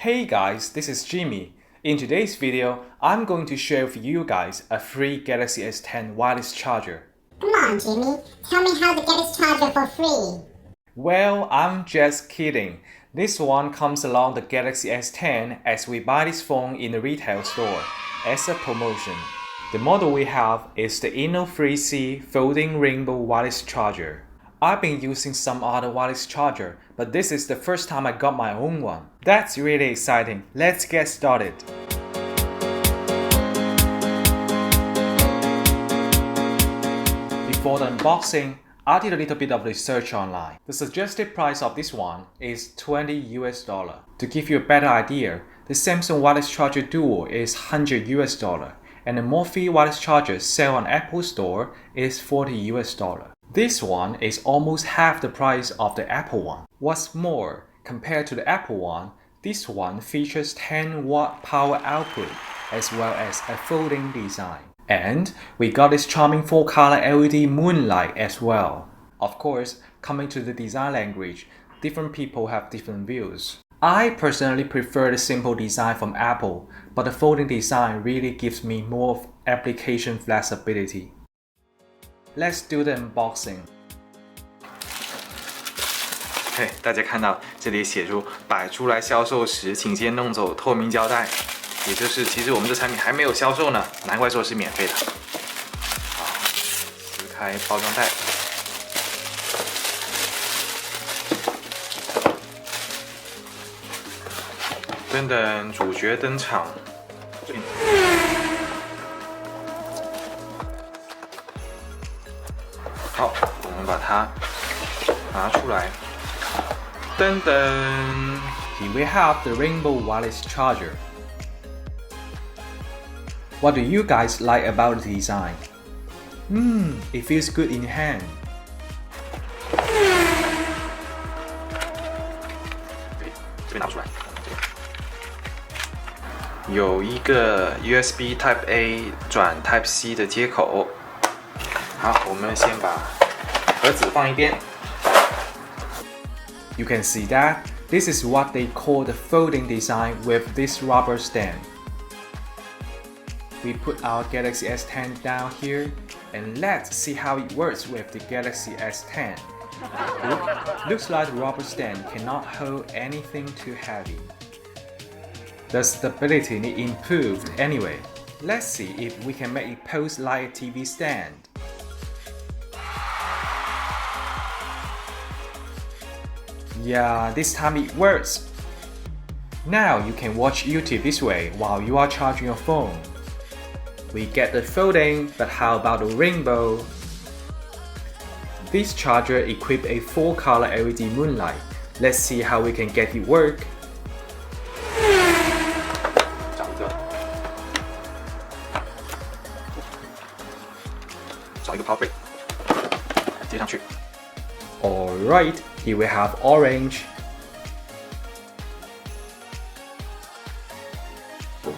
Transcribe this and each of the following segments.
Hey guys, this is Jimmy. In today's video, I'm going to share with you guys a free Galaxy S10 wireless charger. Come on, Jimmy. Tell me how to get this charger for free. Well, I'm just kidding. This one comes along the Galaxy S10 as we buy this phone in the retail store as a promotion. The model we have is the inno3C folding rainbow wireless charger. I've been using some other wireless charger, but this is the first time I got my own one. That's really exciting. Let's get started. Before the unboxing, I did a little bit of research online. The suggested price of this one is $20 US. To give you a better idea, the Samsung wireless charger Duo is $100 US, and the Morphe wireless charger sale on Apple Store is $40 US. This one is almost half the price of the Apple one. What's more, compared to the Apple one, this one features 10-watt power output as well as a folding design. And we got this charming 4-color LED moonlight as well. Of course, coming to the design language, different people have different views. I personally prefer the simple design from Apple, but the folding design really gives me more application flexibility. Let's do the unboxing. 嘿，大家看到这里写住摆出来销售时，请先弄走透明胶带，也就是其实我们这产品还没有销售呢，难怪说是免费的。好，撕开包装袋。等等，主角登场。好，我们把它拿出来。噔噔 Here we have the rainbow wireless charger. What do you guys like about the design? It feels good in your hand. 这边拿出来，有一个 USB Type A 转 Type C 的接口。好，我们先把盒子放一边。You can see that this is what they call the folding design with this rubber stand. We put our Galaxy S10 down here and let's see how it works with the Galaxy S10. Looks like the rubber stand cannot hold anything too heavy. The stability needs improved anyway. Let's see if we can make it pose like a TV stand. Yeah, this time it works. Now you can watch YouTube this way while you are charging your phone. We get the folding, but how about the rainbow? This charger equips a 4-color LED moonlight. Let's see how we can get it work. 找一个 power brick 接上去。Alright, here we have orange.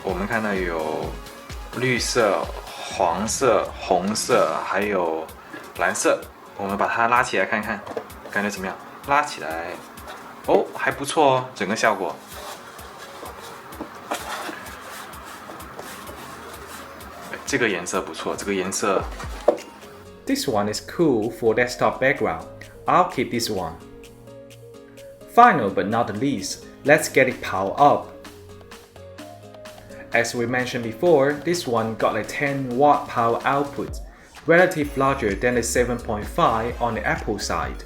我们看到有绿色、黄色、红色，还有蓝色。我们把它拉起来看看，感觉怎么样？拉起来，哦，还不错哦，整个效果。这个颜色不错，这个颜色。This one is cool for desktop background. I'll keep this one. Final but not the least, let's get it powered up. As we mentioned before, this one got a 10-watt power output, relatively larger than the 7.5 on the Apple side.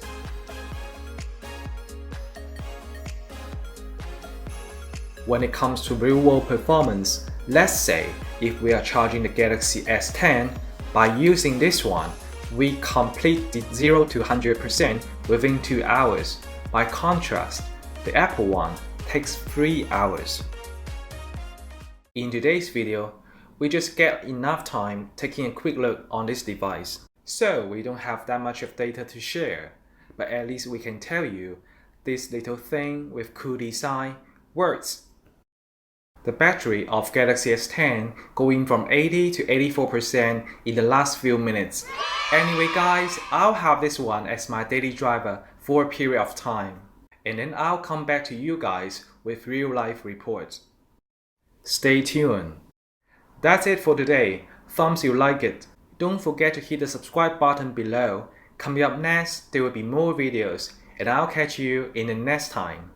When it comes to real-world performance, let's say if we are charging the Galaxy S10, by using this one, we complete the 0 to 100% within 2 hours. By contrast, the Apple one takes 3 hours. In today's video, we just get enough time taking a quick look on this device. So we don't have that much of data to share, but at least we can tell you this little thing with cool design works. The battery of Galaxy S10 going from 80 to 84% in the last few minutes. Anyway guys, I'll have this one as my daily driver for a period of time. And then I'll come back to you guys with real-life reports. Stay tuned. That's it for today. Thumbs you like it. Don't forget to hit the subscribe button below. Coming up next, there will be more videos, and I'll catch you in the next time.